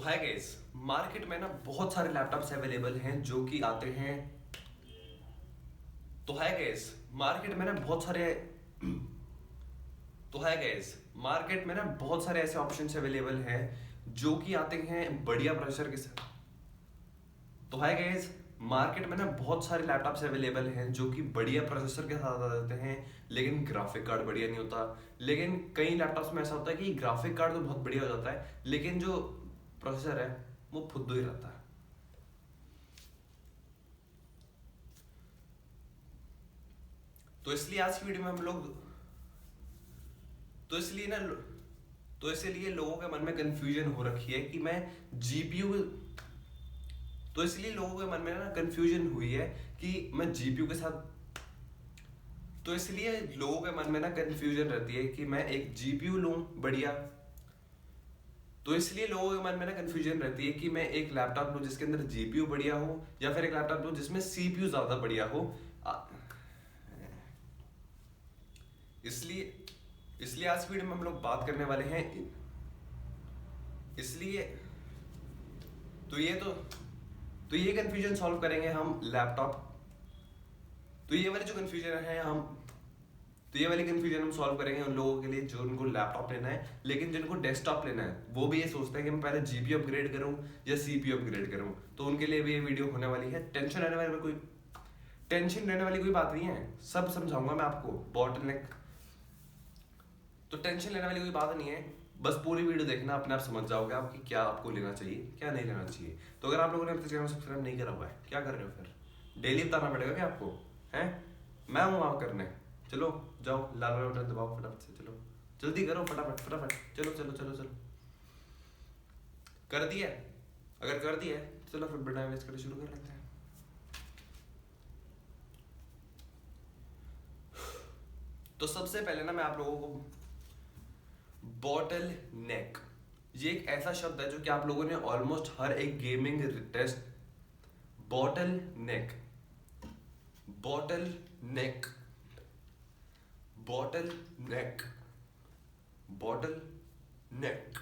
है guys, market में ना बहुत सारे लैपटॉप्स अवेलेबल हैं जो कि आते हैं। तो है गाइस, मार्केट में ना बहुत सारे तो है गाइस, मार्केट में ना बहुत सारे ऐसे ऑप्शंस अवेलेबल हैं जो कि आते हैं बढ़िया प्रोसेसर के साथ। तो है गाइस, मार्केट में ना बहुत सारे लैपटॉप्स अवेलेबल हैं जो कि बढ़िया प्रोसेसर के साथ आ जाते हैं, लेकिन ग्राफिक कार्ड बढ़िया नहीं होता। लेकिन कई लैपटॉप्स में ऐसा होता है कि ग्राफिक कार्ड तो बहुत बढ़िया हो जाता है, लेकिन जो प्रोसेसर है वो फुद्दू ही रहता है। तो इसलिए आज की वीडियो में हम लोग तो इसलिए ना तो इसलिए लोगों के मन में कंफ्यूजन हो रखी है कि मैं जीपीयू तो इसलिए लोगों के मन में ना कंफ्यूजन हुई है कि मैं जीपीयू के साथ तो इसलिए लोगों के मन में ना कंफ्यूजन रहती है कि मैं एक जीपीयू लूं बढ़िया। तो इसलिए लोगों के मन में ना कंफ्यूजन रहती है कि मैं एक लैपटॉप लूं जिसके अंदर जीपीयू बढ़िया हो, या फिर एक लैपटॉप लूं जिसमें सीपीयू ज्यादा बढ़िया हो। इसलिए इसलिए आज की वीडियो में हम लोग बात करने वाले हैं। इसलिए तो ये तो तो ये कंफ्यूजन सॉल्व करेंगे हम लैपटॉप तो ये वाली जो कंफ्यूजन है हम तो ये वाली कंफ्यूजन हम सॉल्व करेंगे उन लोगों के लिए जो उनको लैपटॉप लेना है, लेकिन जिनको डेस्कटॉप लेना है वो भी ये सोचते हैं कि मैं पहले जीपीयू अपग्रेड करूं या सीपीयू अपग्रेड करूं। तो उनके लिए भी ये वीडियो होने वाली है। टेंशन लेने वाली कोई बात नहीं है, सब समझाऊंगा मैं आपको। बॉटलनेक तो टेंशन लेने वाली कोई बात नहीं है, बस पूरी वीडियो देखना, अपने आप समझ जाओगे आप कि क्या आपको लेना चाहिए क्या नहीं लेना चाहिए। तो अगर आप लोगों ने अपने चैनल सब्सक्राइब नहीं करा हुआ है, क्या कर रहे हो फिर? डेली बताना पड़ेगा क्या आपको? हैं? मैं हूं वहां करने। चलो जाओ, लाल वाला बटन दबाओ फटाफट से, चलो जल्दी करो, फटाफट फटाफट, चलो चलो चलो चलो। कर दिया? अगर कर दिया है चलो फिर बिना वेस्ट करके शुरू कर लेते हैं। तो सबसे पहले ना मैं आप लोगों को बॉटल नेक, ये एक ऐसा शब्द है जो कि आप लोगों ने ऑलमोस्ट हर एक gaming test bottleneck bottleneck bottleneck bottleneck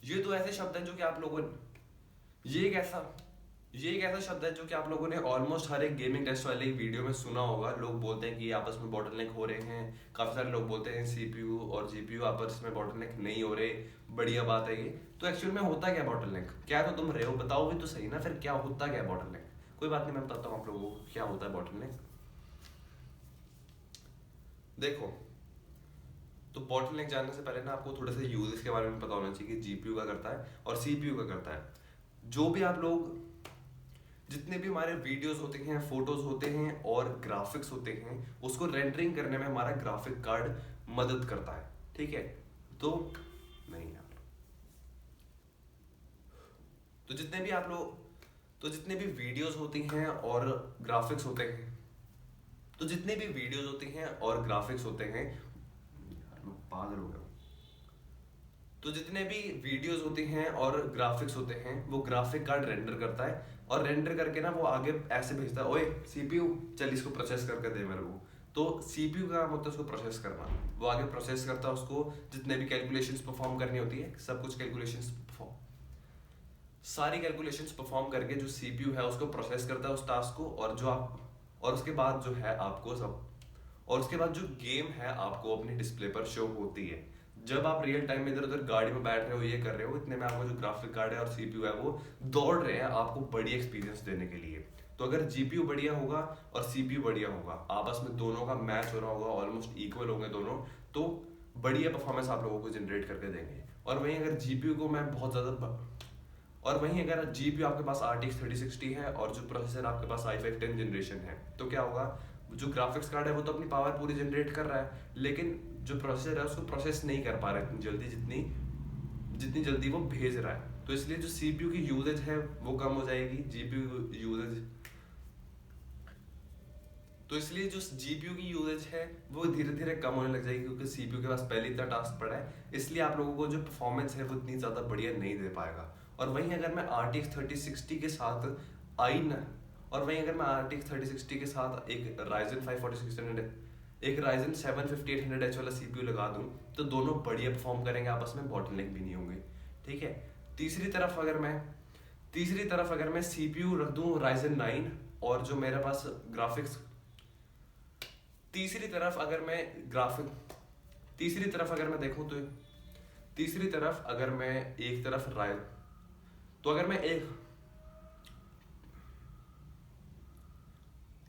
ये तो ऐसे शब्द हैं जो कि आप लोगों ने ये एक ऐसा शब्द है जो कि आप लोगों ने ऑलमोस्ट हर एक गेमिंग टेस्ट वाले वीडियो में सुना होगा। लोग बोलते हैं कि आपस में बॉटलनेक हो रहे हैं, काफी सारे लोग बोलते हैं सीपीयू और जीपीयू आपस में बॉटलनेक नहीं हो रहे, बढ़िया बात है ये। तो एक्चुअल में होता क्या बॉटलनेक? क्या तो तुम रहे हो, बताओ भी तो सही ना, फिर क्या होता क्या बॉटलनेक? कोई बात नहीं, मैं बताता हूँ आप लोगों को क्या होता है बॉटलनेक। देखो, तो बॉटलनेक जानने से पहले ना आपको थोड़े से यूजेस के बारे में पता होना चाहिए कि जीपीयू का करता है और सीपीयू का करता है। जो भी आप लोग जितने भी हमारे वीडियोस होते हैं, फोटोज होते हैं और ग्राफिक्स होते हैं, उसको रेंडरिंग करने में हमारा ग्राफिक कार्ड मदद करता है, ठीक है? तो नहीं यार, तो जितने भी आप लोग तो जितने भी वीडियोस होती हैं और ग्राफिक्स होते हैं तो जितने भी वीडियोस होते हैं और ग्राफिक्स होते हैं यार मैं पागल हो गया हूं। तो जितने भी वीडियोस होते हैं और ग्राफिक्स होते हैं वो ग्राफिक कार्ड रेंडर करता है, और रेंडर करके ना वो आगे ऐसे भेजता है, ओए सीपीयू चल इसको प्रोसेस करके दे मेरे को। तो सीपीयू का काम होता है उसको प्रोसेस करना, वो आगे प्रोसेस करता है उसको, जितने भी कैलकुलेशंस परफॉर्म करनी होती है सब कुछ सारी कैलकुलेशंस परफॉर्म करके जो सीपीयू है उसको प्रोसेस करता है उस टास्क को, और उसके बाद जो है आपको सब और उसके बाद जो गेम है आपको अपनी डिस्प्ले पर शो होती है। जब आप रियल टाइम में इधर उधर गाड़ी में बैठ रहे हो, ये कर रहे हो, इतने में आपको जो ग्राफिक कार्ड है और सीपीयू है वो दौड़ रहे हैं आपको बढ़िया एक्सपीरियंस देने के लिए। तो अगर जीपीयू बढ़िया होगा और सीपीयू बढ़िया होगा, आपस में दोनों का मैच हो रहा होगा, ऑलमोस्ट इक्वल होंगे दोनों, तो बढ़िया परफॉर्मेंस आप लोगों को जनरेट करके देंगे। और वहीं अगर जीपीयू को मैं बहुत ज्यादा और वहीं अगर जीपीयू आपके पास RTX 3060 है और जो प्रोसेसर आपके पास i5 10 जनरेशन है, तो क्या होगा? जो ग्राफिक्स कार्ड है वो तो अपनी पावर पूरी जनरेट कर रहा है, लेकिन जो प्रोसेसर है उसको प्रोसेस नहीं कर पा रहा है इतनी जल्दी जितनी जल्दी वो भेज रहा है। तो इसलिए जो सीपीयू की यूजेज है वो कम हो जाएगी, जीपीयू यूजेज तो इसलिए जो जीपीयू की यूजेज है वो धीरे धीरे कम होने लग जाएगी, क्योंकि सीपीयू के पास पहले इतना टास्क पड़ा है, इसलिए आप लोगों को जो परफॉर्मेंस है वो इतनी ज्यादा बढ़िया नहीं दे पाएगा। और वहीं अगर मैं RTX 3060 के साथ आई न और वहीं अगर मैं RTX 3060 के साथ एक Ryzen 5 4600 एक Ryzen 7 5800H वाला CPU लगा दूं तो दोनों बढ़िया परफॉर्म करेंगे आपस में, बॉटलनेक भी नहीं होंगे, ठीक है। तीसरी तरफ अगर मैं CPU रख दूं Ryzen 9 और जो मेरे पास ग्राफिक्स, तीसरी तरफ अगर मैं ग्राफिक तीसरी तरफ अगर मैं देखूं तो तीसरी तरफ अगर मैं एक तरफ राय तो अगर मैं एक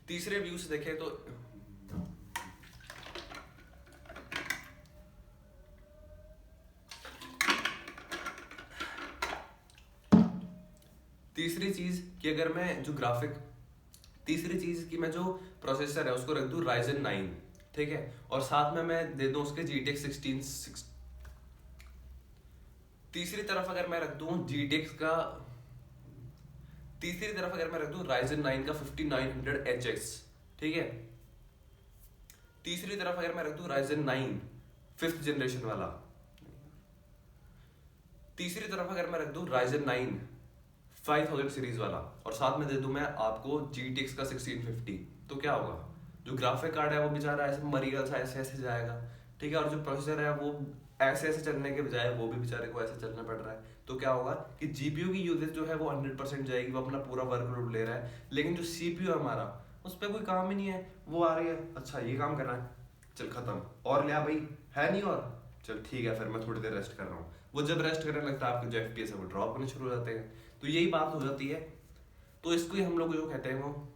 तीसरे व्यू से देखें तो तीसरी चीज कि अगर मैं जो ग्राफिक तीसरी चीज कि मैं जो प्रोसेसर है उसको रख दूं Ryzen 9, ठीक है, और साथ में मैं दे दूं उसके GTX 16। तीसरी तरफ अगर मैं रख दूं GTX का तीसरी तरफ अगर मैं रख दूं Ryzen 9 का 5900HX, ठीक है। तीसरी तरफ अगर मैं रख दूं Ryzen 9 5th जनरेशन वाला। तीसरी तरफ अगर मैं रख दूं Ryzen 9 5000 सीरीज वाला और साथ में दे दूं मैं आपको GTX का 1650, तो क्या होगा? जो ग्राफिक कार्ड है वो बेचारा ऐसे मरीगा सा ऐसे ऐसे जाएगा, ठीक है, और जो प्रोसेसर है वो ऐसे ऐसे चलने के बजाय वो भी बेचारे को ऐसे चलना पड़ रहा है। तो क्या होगा कि जीपीयू की यूजेज जो है वो 100% जाएगी, वो अपना पूरा वर्कलोड ले रहा है, लेकिन जो सीपीयू है हमारा उस पर कोई काम ही नहीं है। वो आ रही है, अच्छा ये काम करना है, चल खत्म, और लिया भाई, है नहीं, और चल ठीक है फिर मैं थोड़ी देर रेस्ट कर रहा हूँ। वो जब रेस्ट करने लगता है आपके जो एफपीएस है वो ड्रॉप होने शुरू हो जाते हैं। तो यही बात हो जाती है। तो इसको ही हम लोग जो कहते हैं वो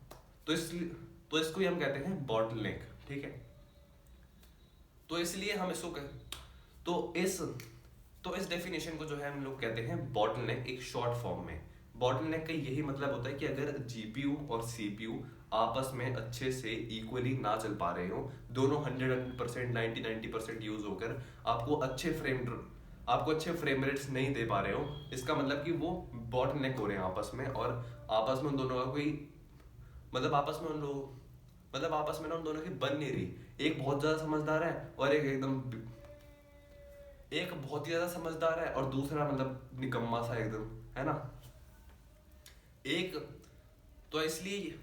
तो इसलिए तो इसको ही हम कहते हैं बॉटलनेक, ठीक है। तो इसलिए हम इसको तो इस तो इस डेफिनेशन को जो है हम लोग कहते हैं बॉटलनेक, एक शॉर्ट फॉर्म में। बॉटलनेक का यही मतलब होता है कि अगर जीपीयू और सीपीयू आपस में अच्छे से इक्वली ना चल पा रहे हो, दोनों 100% 90% यूज होकर आपको अच्छे फ्रेम रेट्स नहीं दे पा रहे हो, इसका मतलब कि वो बॉटलनेक हो रहे हैं आपस में, और आपस में उन दोनों का कोई मतलब आपस में ना उन दोनों की बन नहीं रही। एक बहुत ज्यादा समझदार है और एक बहुत ही ज्यादा समझदार है और दूसरा मतलब निकम्मा सा एकदम, है ना। एक तो इसलिए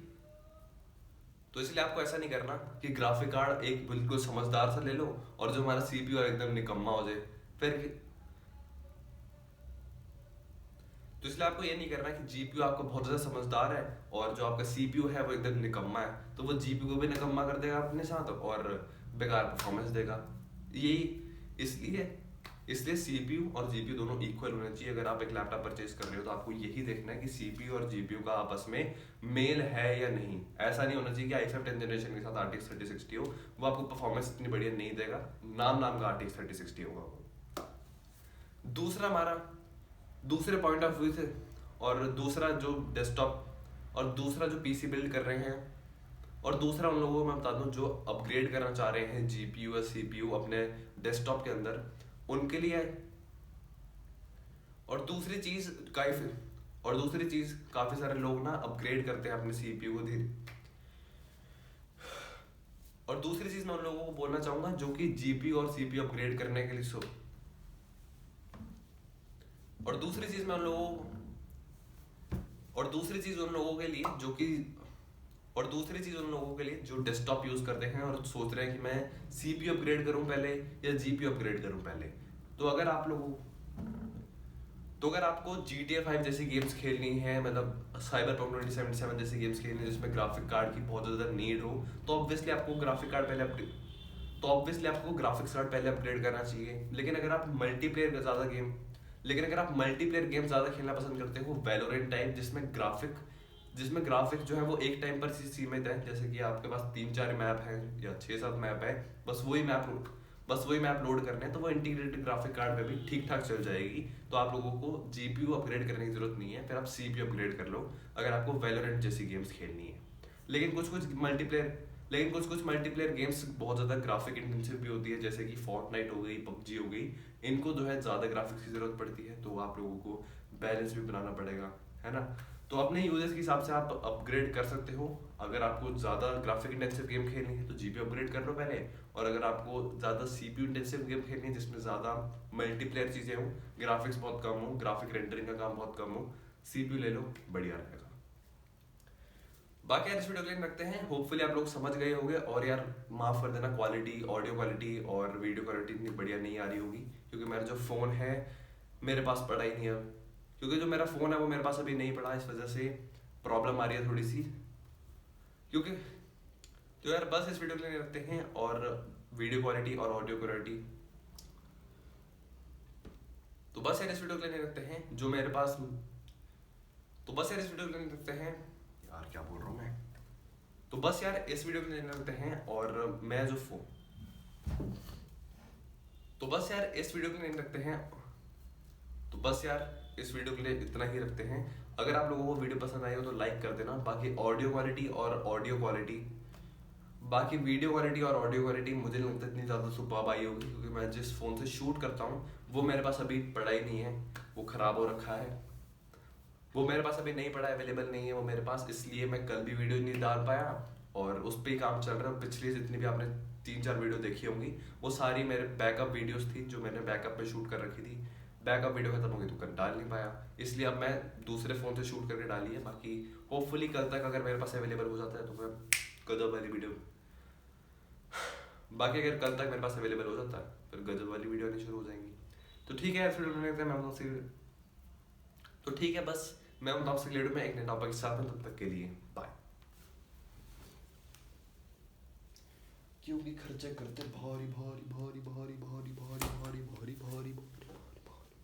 आपको ऐसा नहीं करना कि ग्राफिक कार्ड एक बिल्कुल समझदार सा ले लो और जो हमारा सीपीयू है एकदम निकम्मा हो जाए फिर। तो इसलिए आपको ये नहीं करना कि जीपीयू आपका बहुत ज्यादा समझदार है और जो आपका सीपीयू है वो एकदम निकम्मा है, तो वो जीपीयू को भी निकम्मा कर देगा अपने साथ और बेकार परफॉर्मेंस देगा। यही इसलिए सीपीयू और जीपीयू दोनों इक्वल होने चाहिए। अगर आप एक लैपटॉप परचेज कर रहे हो तो आपको यही देखना है कि सीपीयू और जीपीयू का आपस में मेल है या नहीं। ऐसा नहीं होना चाहिए कि i5 10th जनरेशन के साथ RTX 3060 हो, वो आपको परफॉर्मेंस इतनी बढ़िया नहीं देगा, नाम का RTX 3060 होगा वो। दूसरा हमारा दूसरे पॉइंट ऑफ व्यू से और दूसरा जो पीसी बिल्ड कर रहे हैं और दूसरा उन लोगों को मैं बता दूं जो अपग्रेड करना चाह रहे हैं जीपीयू या सीपीयू अपने डेस्कटॉप के अंदर, उनके लिए। और दूसरी चीज काफी सारे लोग ना अपग्रेड करते हैं अपने सीपीयू को धीरे। और दूसरी चीज मैं उन लोगों को बोलना चाहूंगा जो कि जीपीयू और सीपीयू अपग्रेड करने के लिए और दूसरी चीज उन लोगों के लिए जो डेस्कटॉप यूज करते हैं और सोच रहे हैं कि मैं सीपीयू अपग्रेड करूं पहले या जीपीयू अपग्रेड करूं पहले। तो अगर आपको GTA 5 जैसी गेम्स खेलनी है, मतलब Cyberpunk 2077 जैसी गेम्स खेलनी है जिसमें ग्राफिक कार्ड की बहुत ज्यादा नीड हो, तो ऑब्वियसली आपको ग्राफिक्स कार्ड पहले अपग्रेड करना चाहिए। लेकिन अगर आप मल्टीप्लेयर गेम ज्यादा खेलना पसंद करते हो, वैलोरेंट टाइप जिसमें ग्राफिक जो है वो एक टाइम पर सीमित है, जैसे कि आपके पास 3-4 मैप है या 6-7 मैप है, बस वही मैप लोड करने हैं, तो वो इंटीग्रेटेड ग्राफिक कार्ड पे भी ठीक ठाक चल जाएगी। तो आप लोगों को जीपीयू अपग्रेड करने की जरूरत नहीं है, फिर आप सीपीयू अपग्रेड कर लो अगर आपको वैलोरेंट जैसी गेम्स खेलनी है। लेकिन कुछ मल्टीप्लेयर गेम्स बहुत ज्यादा ग्राफिक इंटेंसिव भी होती है, जैसे कि फोर्टनाइट हो गई, पबजी हो गई, इनको जो है ज्यादा ग्राफिक्स की जरूरत पड़ती है, तो आप लोगों को बैलेंस भी बनाना पड़ेगा, है ना। तो अपने यूजर्स के हिसाब से आप अपग्रेड कर सकते हो। अगर आपको ज्यादा ग्राफिक इंटेंसिव गेम खेलनी है तो जीपीयू अपग्रेड कर लो पहले, और अगर आपको ज्यादा सीपीयू इंटेंसिव गेम खेलनी है जिसमें ज्यादा मल्टीप्लेयर चीजें हो, ग्राफिक्स बहुत कम हो, ग्राफिक रेंडरिंग का काम बहुत कम हो, सीपीयू ले लो, बढ़िया रहेगा। बाकी यार इस वीडियो के लिए रखते हैं, होपफुली आप लोग समझ गए होंगे। और यार माफ कर देना, क्वालिटी, ऑडियो क्वालिटी और वीडियो क्वालिटी इतनी बढ़िया नहीं आ रही होगी, क्योंकि मेरा जो फ़ोन है मेरे पास पड़ा ही नहीं है। क्योंकि जो मेरा फ़ोन है वो मेरे पास अभी नहीं पड़ा, इस वजह से प्रॉब्लम आ रही है थोड़ी सी। क्योंकि तो यार बस इस वीडियो के लिए रखते हैं, और वीडियो क्वालिटी और ऑडियो क्वालिटी, तो बस यार इस वीडियो के लिए रखते हैं जो मेरे पास, तो बस यार इस वीडियो के लिए रखते हैं, यार क्या बोल रहा हूँ मैं, तो बस यार इस वीडियो के लिए रखते हैं। और मैं जो फोन, तो बस यार इस वीडियो के लिए रखते हैं, तो बस यार इस वीडियो के लिए इतना ही रखते हैं। अगर आप लोगों को वीडियो पसंद आई हो तो लाइक कर देना। बाकी ऑडियो क्वालिटी और ऑडियो क्वालिटी, बाकी वीडियो क्वालिटी और ऑडियो क्वालिटी मुझे नहीं लगता इतनी ज़्यादा सुपर्ब आई होगी, क्योंकि मैं जिस फ़ोन से शूट करता हूँ वो मेरे पास अभी पड़ा ही नहीं है, वो ख़राब हो रखा है, वो मेरे पास अभी नहीं पड़ा, अवेलेबल नहीं है वो मेरे पास, इसलिए मैं कल भी वीडियो नहीं डाल पाया। और उस पर ही काम चल रहा है। पिछली जितनी भी आपने 3-4 वीडियो देखी होंगी वो सारी मेरे बैकअप वीडियोस थी जो मैंने बैकअप में शूट कर रखी थी। बैकअप वीडियो खत्म हो गई तो कल डाल नहीं पाया, इसलिए अब मैं दूसरे फ़ोन से शूट करके डाली है। बाकी होपफुली कल तक अगर मेरे पास अवेलेबल हो जाता है तो मैं गजब वाली वीडियो, बाकी अगर कल तक मेरे पास अवेलेबल हो जाता है फिर गजब वाली वीडियो आनी शुरू हो जाएंगी। तो ठीक है, फिर मैं आपसे, तो ठीक है बस मैं आपसे वीडियो में एक नए टॉपिक के साथ में, तब तक के लिए बाय। क्योंकि खर्चे करते भारी भारी भारी भारी।